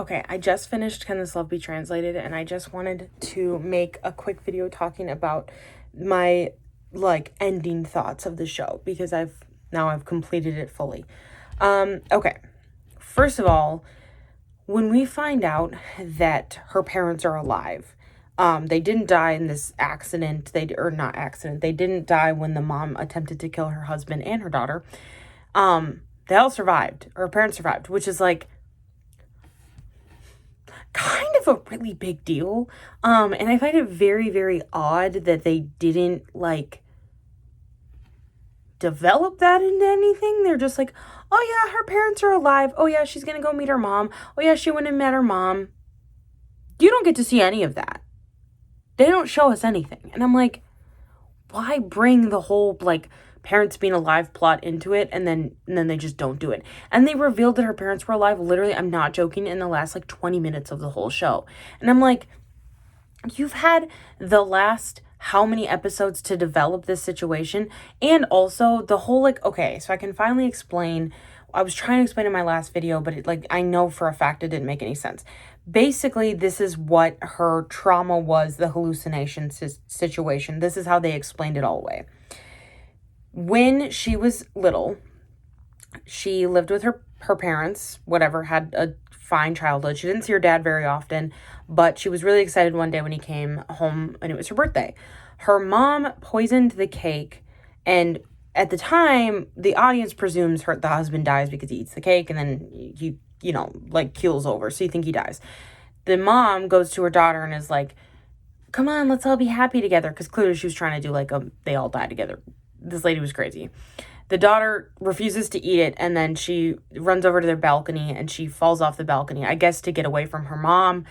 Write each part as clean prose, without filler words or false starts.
Okay, I just finished Can This Love Be Translated, and I just wanted to make a quick video talking about my ending thoughts of the show because I've completed it fully. Okay. First of all, when we find out that her parents are alive, they didn't die in this accident. They didn't die when the mom attempted to kill her husband and her daughter. They all survived. Her parents survived, which is kind of a really big deal. And I find it very, very odd that they didn't develop that into anything. They're just like, oh yeah, her parents are alive. Oh yeah, she's gonna go meet her mom. Oh yeah, she went and met her mom. You don't get to see any of that. They don't show us anything. And I'm like, why bring the whole parents being alive plot into it and then they just don't do it. And they revealed that her parents were alive, literally, I'm not joking, in the last 20 minutes of the whole show. And I'm like, you've had the last how many episodes to develop this situation? And also the whole okay, so I can finally explain. I was trying to explain in my last video, but it I know for a fact it didn't make any sense. Basically, this is what her trauma was, the hallucination situation. This is how they explained it all away. When she was little, she lived with her parents, whatever, had a fine childhood. She didn't see her dad very often, but she was really excited one day when he came home and it was her birthday. Her mom poisoned the cake, and at the time, the audience presumes the husband dies because he eats the cake and then he, keels over. So you think he dies. The mom goes to her daughter and is like, come on, let's all be happy together. Because clearly she was trying to do they all die together. This lady was crazy. The daughter refuses to eat it, and then she runs over to their balcony and she falls off the balcony, I guess to get away from her mom.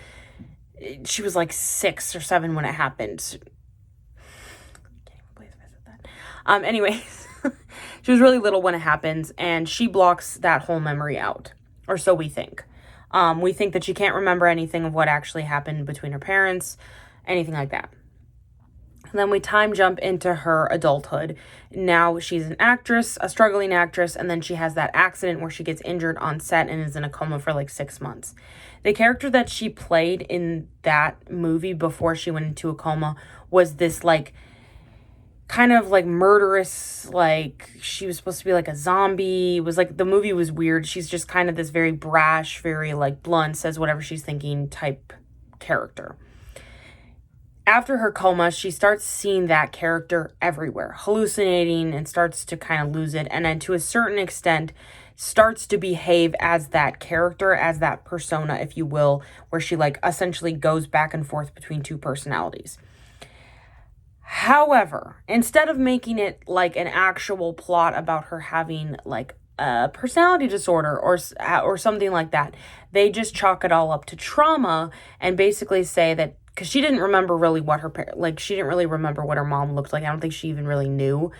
She was 6 or 7 when it happened. Can't even believe I said that. Anyways, she was really little when it happens, and she blocks that whole memory out, or so we think. We think that she can't remember anything of what actually happened between her parents, anything like that. And then we time jump into her adulthood. Now she's an actress, a struggling actress, and then she has that accident where she gets injured on set and is in a coma for 6 months. The character that she played in that movie before she went into a coma was this kind of murderous, she was supposed to be a zombie. It was the movie was weird. She's just kind of this very brash, very blunt, says whatever she's thinking type character. After her coma, she starts seeing that character everywhere, hallucinating, and starts to kind of lose it. And then to a certain extent, starts to behave as that character, as that persona, if you will, where she essentially goes back and forth between two personalities. However, instead of making it an actual plot about her having a personality disorder or something like that, they just chalk it all up to trauma and basically say that because she didn't remember really what she didn't really remember what her mom looked like. I don't think she even really knew,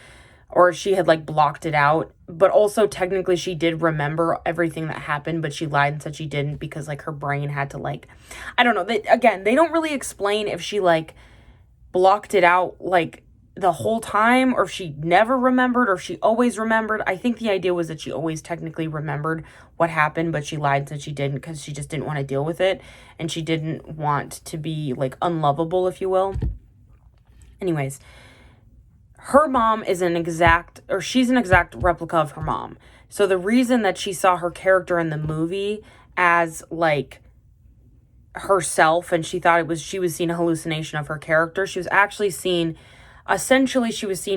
or she had blocked it out. But also technically she did remember everything that happened, but she lied and said she didn't because her brain had to I don't know. They don't really explain if she blocked it out the whole time, or if she never remembered, or if she always remembered. I think the idea was that she always technically remembered what happened, but she lied and said she didn't because she just didn't want to deal with it, and she didn't want to be unlovable, if you will. Anyways, her mom is she's an exact replica of her mom. So the reason that she saw her character in the movie as herself, and she thought she was seeing a hallucination of her character, she was actually seeing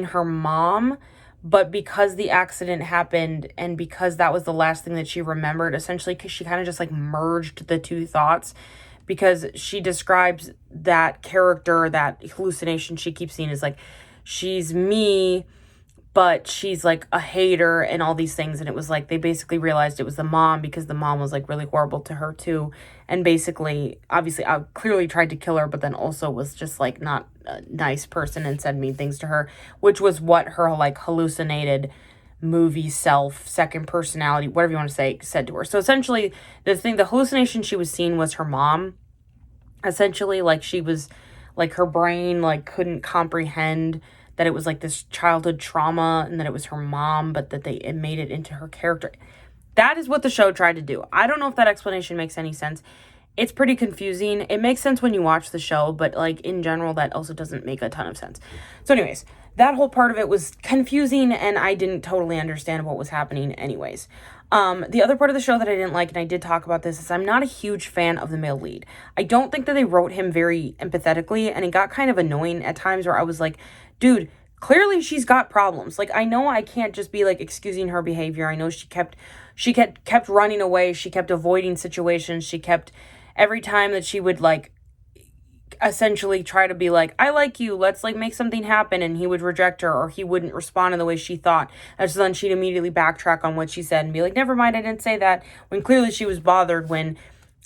her mom, but because the accident happened and because that was the last thing that she remembered, essentially she kind of just merged the two thoughts, because she describes that character, that hallucination she keeps seeing, is she's me, but she's a hater and all these things. And it was they basically realized it was the mom because the mom was really horrible to her too. And basically, obviously, I clearly tried to kill her, but then also was just not a nice person and said mean things to her, which was what her hallucinated movie self, second personality, whatever you want to say, said to her. So essentially, the hallucination she was seeing was her mom. Essentially, she was her brain couldn't comprehend that it was this childhood trauma and that it was her mom, but that it made it into her character. That is what the show tried to do. I don't know if that explanation makes any sense. It's pretty confusing. It makes sense when you watch the show, but like in general, that also doesn't make a ton of sense. So anyways, that whole part of it was confusing and I didn't totally understand what was happening anyways. The other part of the show that I didn't like, and I did talk about this, is I'm not a huge fan of the male lead. I don't think that they wrote him very empathetically, and it got kind of annoying at times where I was like, dude, clearly she's got problems. Like, I know I can't just be like excusing her behavior. I know she kept running away. She kept avoiding situations. She kept, every time that she would like essentially try to be like, I like you, let's like make something happen, and he would reject her or he wouldn't respond in the way she thought, and so then she'd immediately backtrack on what she said and be like, never mind, I didn't say that, when clearly she was bothered when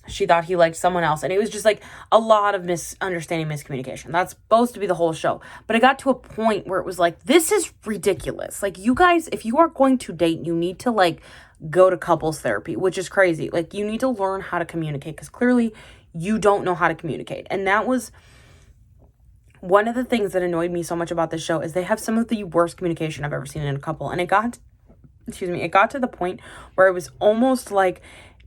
she thought he liked someone else. And it was just like a lot of misunderstanding, miscommunication. That's supposed to be the whole show, but it got to a point where it was like, this is ridiculous. Like, you guys, if you are going to date, you need to like go to couples therapy, which is crazy. Like, you need to learn how to communicate, because clearly you don't know how to communicate. And that was one of the things that annoyed me so much about this show, is they have some of the worst communication I've ever seen in a couple. And it got to the point where it was almost like,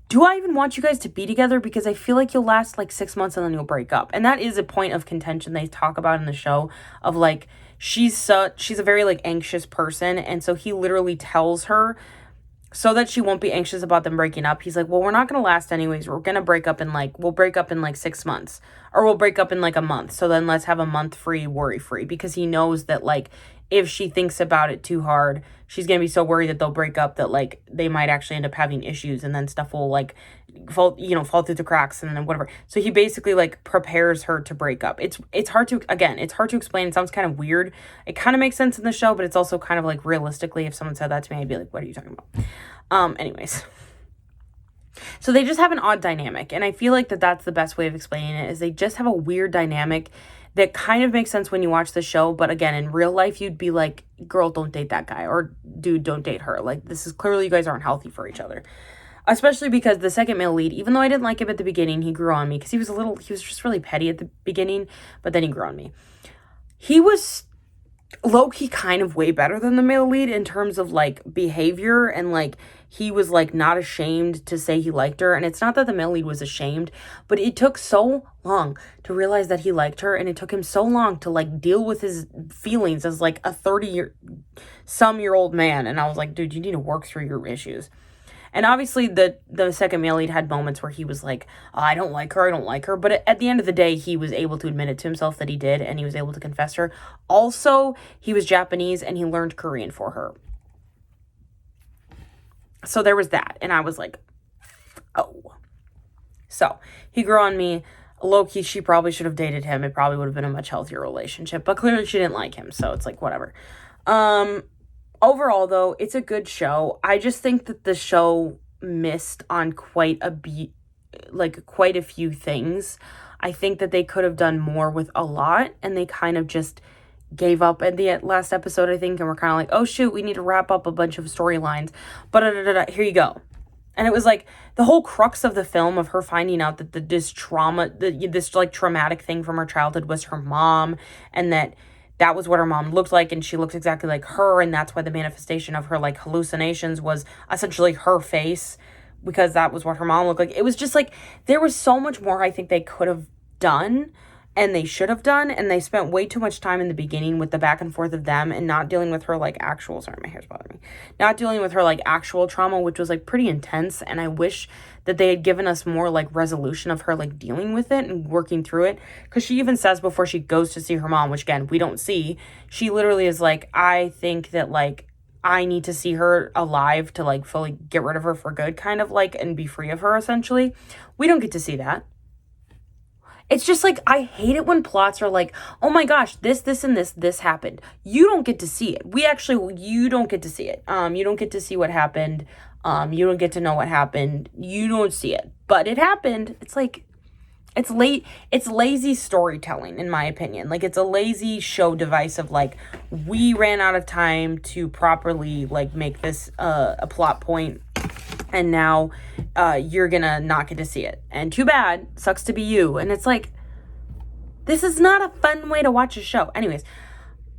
do I even want you guys to be together? Because I feel like you'll last like 6 months and then you'll break up. And that is a point of contention they talk about in the show, of like, she's a very like anxious person. And so he literally tells her, so that she won't be anxious about them breaking up, he's like, well, we're not going to last anyways. We'll break up in like 6 months, or we'll break up in like a month. So then let's have a month free, worry free, because he knows that like, if she thinks about it too hard, she's going to be so worried that they'll break up that like they might actually end up having issues, and then stuff will like fall through the cracks and then whatever. So he basically like prepares her to break up. It's hard to explain. It sounds kind of weird. It kind of makes sense in the show, but it's also kind of like, realistically, if someone said that to me, I'd be like, what are you talking about? Anyways. So they just have an odd dynamic, and I feel like that's the best way of explaining it, is they just have a weird dynamic that kind of makes sense when you watch the show, but again, in real life, you'd be like, girl, don't date that guy, or dude, don't date her. Like, this is clearly, you guys aren't healthy for each other. Especially because the second male lead, even though I didn't like him at the beginning, he grew on me, because he was just really petty at the beginning, but then he grew on me. He was low-key kind of way better than the male lead in terms of like behavior, and like he was like not ashamed to say he liked her. And it's not that the male lead was ashamed, but it took so long to realize that he liked her, and it took him so long to like deal with his feelings as like a 30-some-year-old man. And I was like, dude, you need to work through your issues. And obviously the second male lead had moments where he was like, oh, I don't like her. But at the end of the day, he was able to admit it to himself that he did, and he was able to confess her. Also, he was Japanese, and he learned Korean for her. So there was that. And I was like, oh. So he grew on me. Low-key, she probably should have dated him. It probably would have been a much healthier relationship. But clearly she didn't like him. So it's like, whatever. Overall, though, it's a good show. I just think that the show missed on quite a few things. I think that they could have done more with a lot, and they kind of just gave up at the last episode, I think, and we're kind of like, oh shoot, we need to wrap up a bunch of storylines. But here you go. And it was like the whole crux of the film, of her finding out that this traumatic thing from her childhood was her mom, and that was what her mom looked like, and she looked exactly like her, and that's why the manifestation of her like hallucinations was essentially her face, because that was what her mom looked like. It was just like, there was so much more I think they could have done, and they should have done, and they spent way too much time in the beginning with the back and forth of them, and not dealing with her like actual, sorry, my hair's bothering me, not dealing with her like actual trauma, which was like pretty intense. And I wish that they had given us more like resolution of her like dealing with it and working through it, because she even says before she goes to see her mom, which again we don't see, she literally is like, I think that like I need to see her alive to like fully get rid of her for good, kind of like, and be free of her essentially. We don't get to see that. It's just like, I hate it when plots are like, oh my gosh, this, and this happened. You don't get to see it. You don't get to see it. You don't get to see what happened. You don't get to know what happened. You don't see it, but it happened. It's like, it's lazy storytelling, in my opinion. Like, it's a lazy show device of like, we ran out of time to properly like make this a plot point, and now you're gonna not get to see it. And too bad, sucks to be you. And it's like, this is not a fun way to watch a show. Anyways,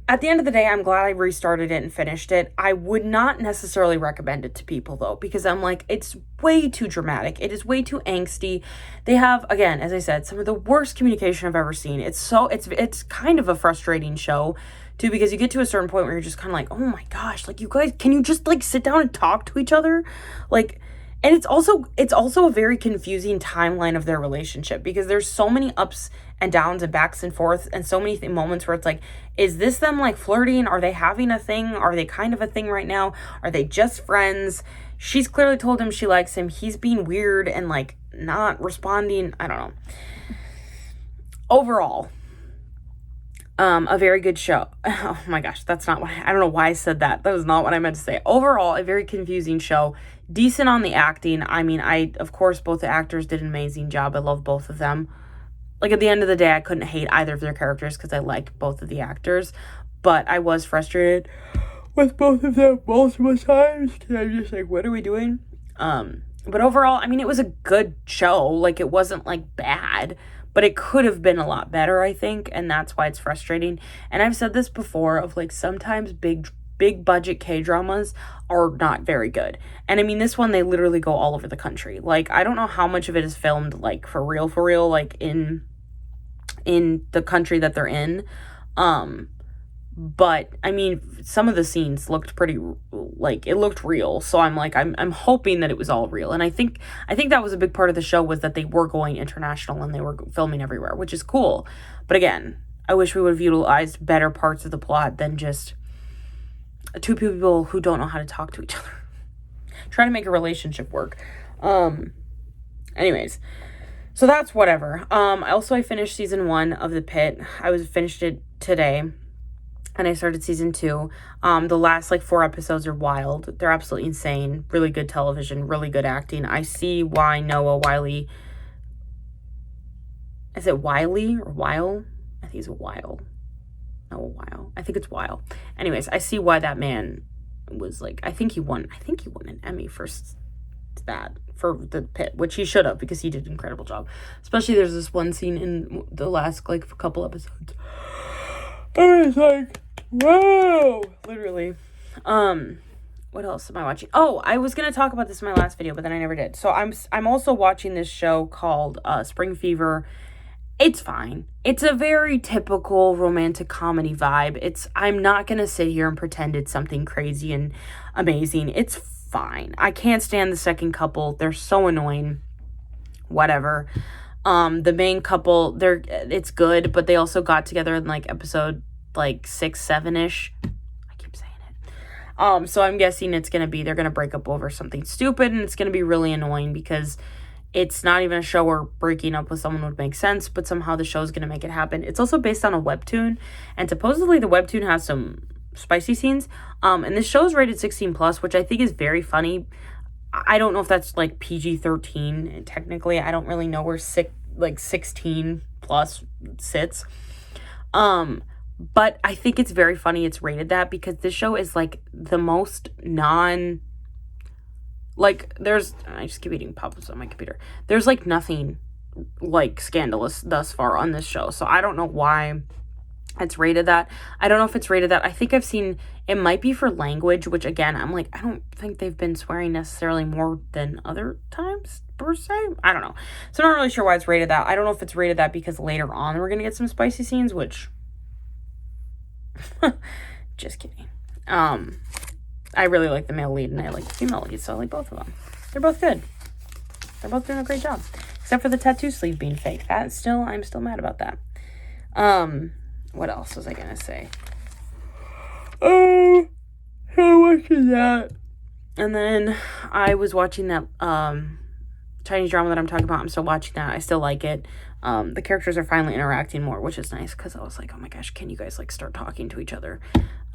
at the end of the day, I'm glad I restarted it and finished it. I would not necessarily recommend it to people though, because I'm like, it's way too dramatic. It is way too angsty. They have, again, as I said, some of the worst communication I've ever seen. It's kind of a frustrating show too, because you get to a certain point where you're just kind of like, oh my gosh, like, you guys, can you just like sit down and talk to each other? Like, and it's also a very confusing timeline of their relationship, because there's so many ups and downs and backs and forth, and so many moments where it's like, is this them like flirting? Are they having a thing? Are they kind of a thing right now? Are they just friends? She's clearly told him she likes him. He's being weird and like not responding. I don't know. Overall, a very good show. Oh my gosh, that's not what I don't know why I said that. That was not what I meant to say. Overall, a very confusing show. Decent on the acting. I mean, of course, both the actors did an amazing job. I love both of them. Like, at the end of the day, I couldn't hate either of their characters because I like both of the actors. But I was frustrated with both of them multiple times, because I'm just like, what are we doing? But overall, I mean, it was a good show. Like, it wasn't like bad, but it could have been a lot better, I think, and that's why it's frustrating. And I've said this before, of like, sometimes big budget K-dramas are not very good. And I mean, this one, they literally go all over the country. Like, I don't know how much of it is filmed like for real, like in the country that they're in. But I mean, some of the scenes looked pretty, like, it looked real. So I'm like, I'm hoping that it was all real. And I think that was a big part of the show, was that they were going international and they were filming everywhere, which is cool. But again, I wish we would have utilized better parts of the plot than just two people who don't know how to talk to each other. Trying to make a relationship work. Anyways, so that's whatever. I finished season 1 of The Pit. Finished it today, and I started season 2. The last like 4 episodes are wild. They're absolutely insane. Really good television, really good acting. I see why Noah Wiley. Is it Wiley or Weil? I think it's Weil. No, Weil. I think it's Weil. Anyways, I see why that man was like, I think he won an Emmy for The Pit, which he should have, because he did an incredible job. Especially there's this one scene in the last like couple episodes. I was like, whoa, literally. What else am I watching? Oh, I was gonna talk about this in my last video, but then I never did. So I'm also watching this show called Spring Fever. It's fine. It's a very typical romantic comedy vibe. I'm not gonna sit here and pretend it's something crazy and amazing. It's fine. I can't stand the second couple. They're so annoying. Whatever. The main couple, it's good, but they also got together in like episode like 6, 7-ish. I keep saying it. So I'm guessing they're gonna break up over something stupid, and it's gonna be really annoying, because it's not even a show where breaking up with someone would make sense, but somehow the show is gonna make it happen. It's also based on a webtoon, and supposedly the webtoon has some spicy scenes. And this show is rated 16+, which I think is very funny. I don't know if that's like PG-13 technically. I don't really know where 16+ sits. But I think it's very funny it's rated that, because this show is like the most I just keep eating pop-ups on my computer. There's like nothing like scandalous thus far on this show. So I don't know why it's rated that. I don't know if it's rated that. I think I've seen it might be for language, which again, I'm like, I don't think they've been swearing necessarily more than other times per se. I don't know. So I'm not really sure why it's rated that. I don't know if it's rated that because later on we're going to get some spicy scenes, which just kidding. I really like the male lead and I like the female lead, so I like both of them. They're both good. They're both doing a great job. Except for the tattoo sleeve being fake. I'm still mad about that. What else was I gonna say? Oh, I watching that. And then I was watching that Chinese drama that I'm talking about. I'm still watching that. I still like it. The characters are finally interacting more, which is nice, because I was like, oh my gosh, can you guys like start talking to each other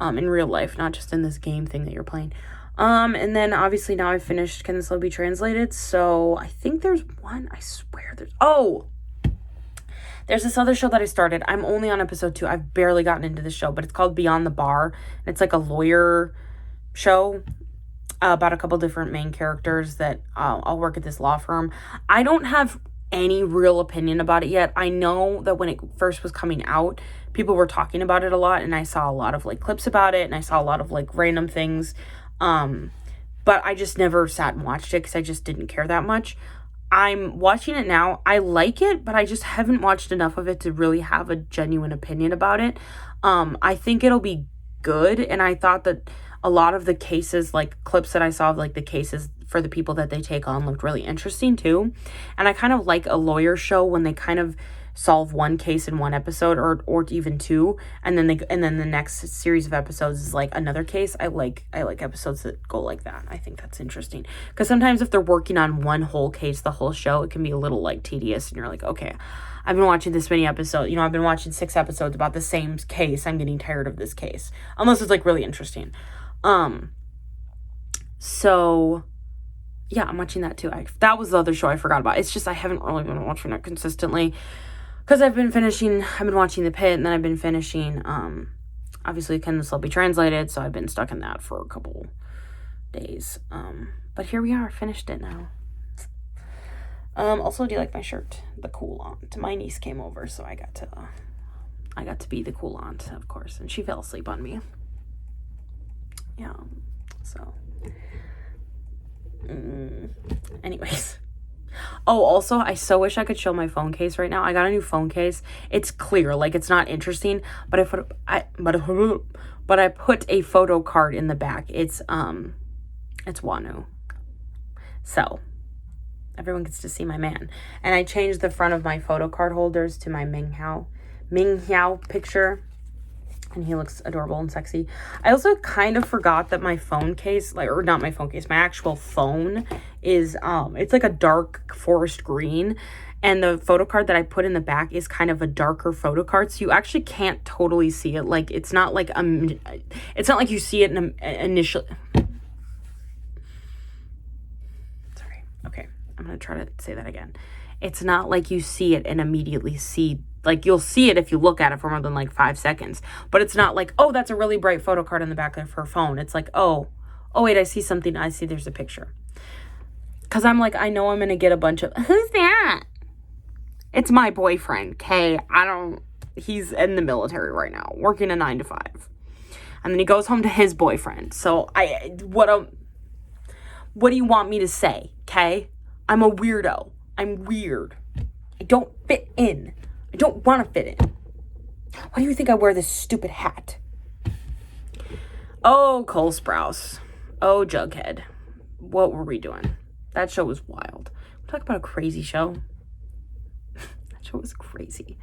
in real life, not just in this game thing that you're playing. And then obviously now I've finished Can This Love Be Translated? So I think there's one, I swear there's this other show that I started. I'm only on episode 2. I've barely gotten into this show, but it's called Beyond the Bar. And it's like a lawyer show about a couple different main characters that all work at this law firm. I don't have any real opinion about it yet. I know that when it first was coming out, people were talking about it a lot, and I saw a lot of, like, clips about it, and I saw a lot of, like, random things. But I just never sat and watched it because I just didn't care that much. I'm watching it now. I like it, but I just haven't watched enough of it to really have a genuine opinion about it. I think it'll be good, and I thought that a lot of the cases, like, clips that I saw of, like, the cases for the people that they take on looked really interesting too. And I kind of like a lawyer show when they kind of solve one case in one episode, or even two, and then the next series of episodes is like another case. I like episodes that go like that. I think that's interesting, because sometimes if they're working on one whole case the whole show, it can be a little, like, tedious, and you're like, okay, I've been watching this many episodes, I've been watching 6 episodes about the same case. I'm getting tired of this case, unless it's, like, really interesting. So yeah, I'm watching that too. That was the other show I forgot about. It's just I haven't really been watching it consistently, because I've been watching The Pit, and then I've been finishing, obviously, Can This Love Be Translated, so I've been stuck in that for a couple days, but here we are, finished it now. Also, do you like my shirt? The cool aunt. My niece came over, so I got to be the cool aunt, of course, and she fell asleep on me. Yeah, so, anyways. Oh, also, I so wish I could show my phone case right now. I got a new phone case. It's clear, like, it's not interesting, but I put a photo card in the back. It's Wanu. So, everyone gets to see my man. And I changed the front of my photo card holders to my Ming Hao picture. And he looks adorable and sexy. I also kind of forgot that my phone case, or not my phone case, my actual phone is, it's like a dark forest green. And the photo card that I put in the back is kind of a darker photo card. So you actually can't totally see it. Like, it's not like, it's not like you see it initially. Sorry. Okay. I'm going to try to say that again. It's not like you see it and immediately see, like, you'll see it if you look at it for more than, like, 5 seconds. But it's not like, oh, that's a really bright photo card in the back of her phone. It's like, oh, wait, I see something. I see there's a picture. Because I'm like, I know I'm going to get a bunch of, who's that? It's my boyfriend, Kay. He's in the military right now, working a 9 to 5. And then he goes home to his boyfriend. So, what do you want me to say, Kay? I'm a weirdo. I'm weird. I don't fit in. I don't want to fit in. Why do you think I wear this stupid hat? Oh, Cole Sprouse. Oh, Jughead. What were we doing? That show was wild. Talk about a crazy show. That show was crazy.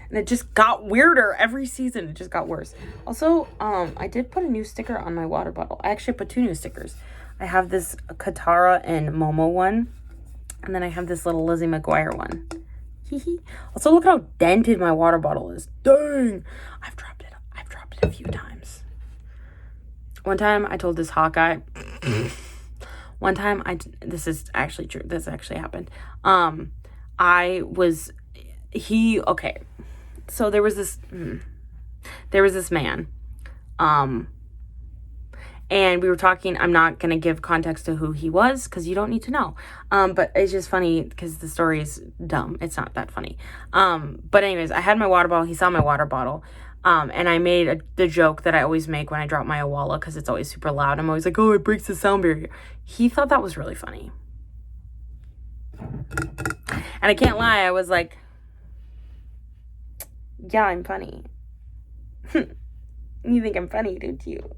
And it just got weirder every season. It just got worse. Also, I did put a new sticker on my water bottle. I actually put 2 new stickers. I have this Katara and Momo one. And then I have this little Lizzie McGuire one. Also, look how dented my water bottle is. Dang! I've dropped it a few times. One time, I told this Hawkeye. This is actually true. This actually happened. Okay. So there was this man. And we were talking, I'm not going to give context to who he was because you don't need to know. But it's just funny because the story is dumb. It's not that funny. But anyways, I had my water bottle. He saw my water bottle. And I made the joke that I always make when I drop my Awala because it's always super loud. I'm always like, oh, it breaks the sound barrier. He thought that was really funny. And I can't lie. I was like, yeah, I'm funny. You think I'm funny, don't you?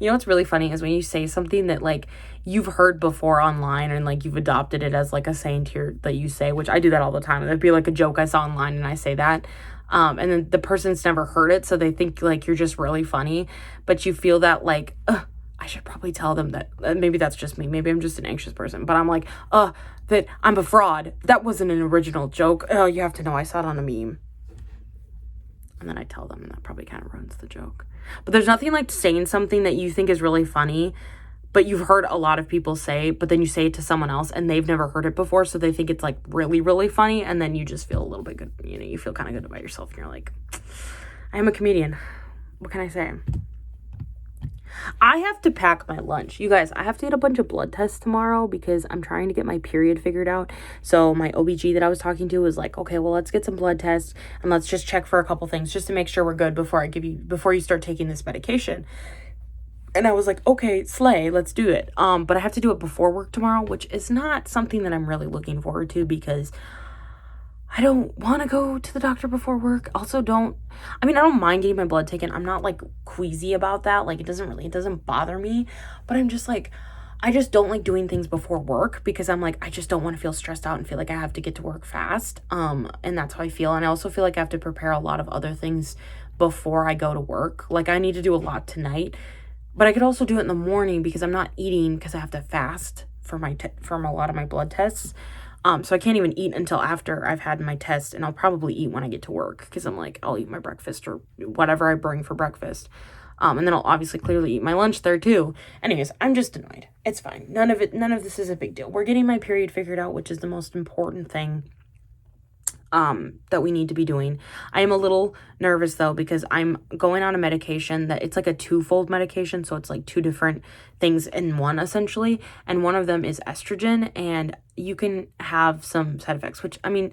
You know what's really funny is when you say something that, like, you've heard before online and, like, you've adopted it as, like, a saying that you say, which I do that all the time. It'd be, like, a joke I saw online and I say that. And then the person's never heard it, so they think, like, you're just really funny. But you feel that, like, I should probably tell them that. Maybe that's just me. Maybe I'm just an anxious person. But I'm like, that I'm a fraud. That wasn't an original joke. Oh, you have to know I saw it on a meme. And then I tell them, and that probably kind of ruins the joke. But there's nothing like saying something that you think is really funny, but you've heard a lot of people say, but then you say it to someone else, and they've never heard it before, so they think it's, like, really, really funny, and then you just feel a little bit good. You know, you feel kind of good about yourself, and you're like, I am a comedian. What can I say? I have to pack my lunch. You guys, I have to get a bunch of blood tests tomorrow because I'm trying to get my period figured out. So my OBG that I was talking to was like, okay, well, let's get some blood tests and let's just check for a couple things just to make sure we're good before you start taking this medication. And I was like, okay, slay, let's do it. But I have to do it before work tomorrow, which is not something that I'm really looking forward to because I don't want to go to the doctor before work. Also, I don't mind getting my blood taken. I'm not like queasy about that. Like, it doesn't bother me. But I'm just like, I just don't like doing things before work because I'm like, I just don't want to feel stressed out and feel like I have to get to work fast. And that's how I feel. And I also feel like I have to prepare a lot of other things before I go to work. Like, I need to do a lot tonight. But I could also do it in the morning because I'm not eating because I have to fast from a lot of my blood tests. So I can't even eat until after I've had my test, and I'll probably eat when I get to work because I'm like, I'll eat my breakfast or whatever I bring for breakfast. And then I'll obviously clearly eat my lunch there too. Anyways, I'm just annoyed. It's fine. None of this is a big deal. We're getting my period figured out, which is the most important thing that we need to be doing. I am a little nervous though because I'm going on a medication that it's like a twofold medication, so it's like two different things in one essentially, and one of them is estrogen, and you can have some side effects, which I mean,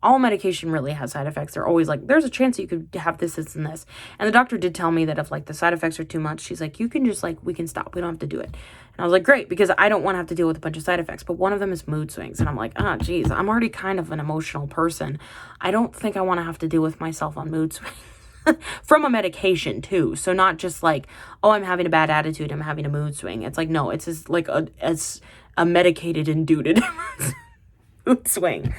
all medication really has side effects. They're always like, there's a chance that you could have this and this. And the doctor did tell me that if like the side effects are too much, she's like, you can just like, we can stop. We don't have to do it. And I was like, great, because I don't want to have to deal with a bunch of side effects. But one of them is mood swings. And I'm like, oh, geez, I'm already kind of an emotional person. I don't think I want to have to deal with myself on mood swings. From a medication too. So not just like, oh, I'm having a bad attitude, I'm having a mood swing. It's like, no, it's just like a medicated induced mood swing.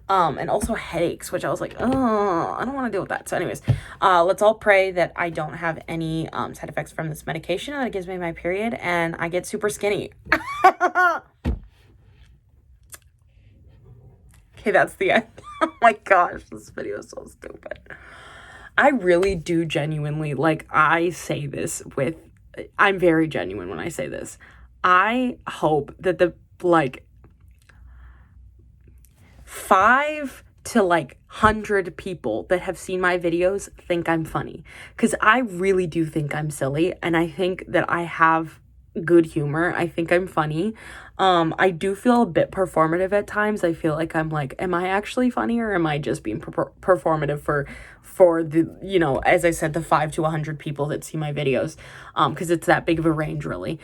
And also headaches, which I was like, oh, I don't want to deal with that. So anyways, let's all pray that I don't have any side effects from this medication, that it gives me my period and I get super skinny. Okay, that's the end. Oh my gosh, this video is so stupid. I really do genuinely, like, I say this I'm very genuine when I say this. I hope that the, like, 5 to like 100 people that have seen my videos think I'm funny, because I really do think I'm silly, and I think that I have good humor. I think I'm funny. I do feel a bit performative at times. I feel like I'm like, am I actually funny, or am I just being performative for the, you know, as I said, the 5 to 100 people that see my videos, because it's that big of a range really.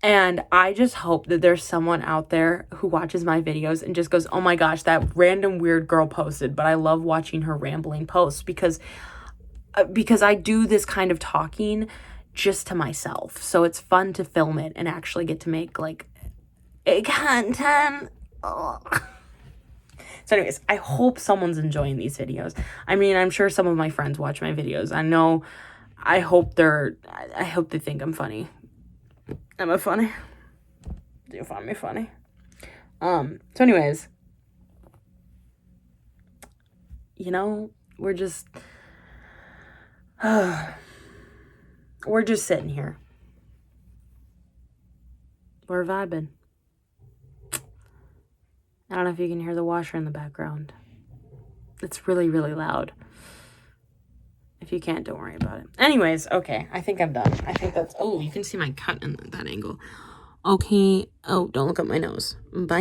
And I just hope that there's someone out there who watches my videos and just goes, oh my gosh, that random weird girl posted, but I love watching her rambling posts, because I do this kind of talking just to myself. So it's fun to film it and actually get to make like a content. Ugh. So anyways, I hope someone's enjoying these videos. I mean, I'm sure some of my friends watch my videos. I hope they think I'm funny. Am I funny? Do you find me funny? So anyways, you know, we're just sitting here. We're vibing. I don't know if you can hear the washer in the background. It's really, really loud. If you can't, don't worry about it. Anyways, okay, I think I'm done. I think that's, oh, you can see my cut in that angle. Okay, oh, don't look at my nose. Bye.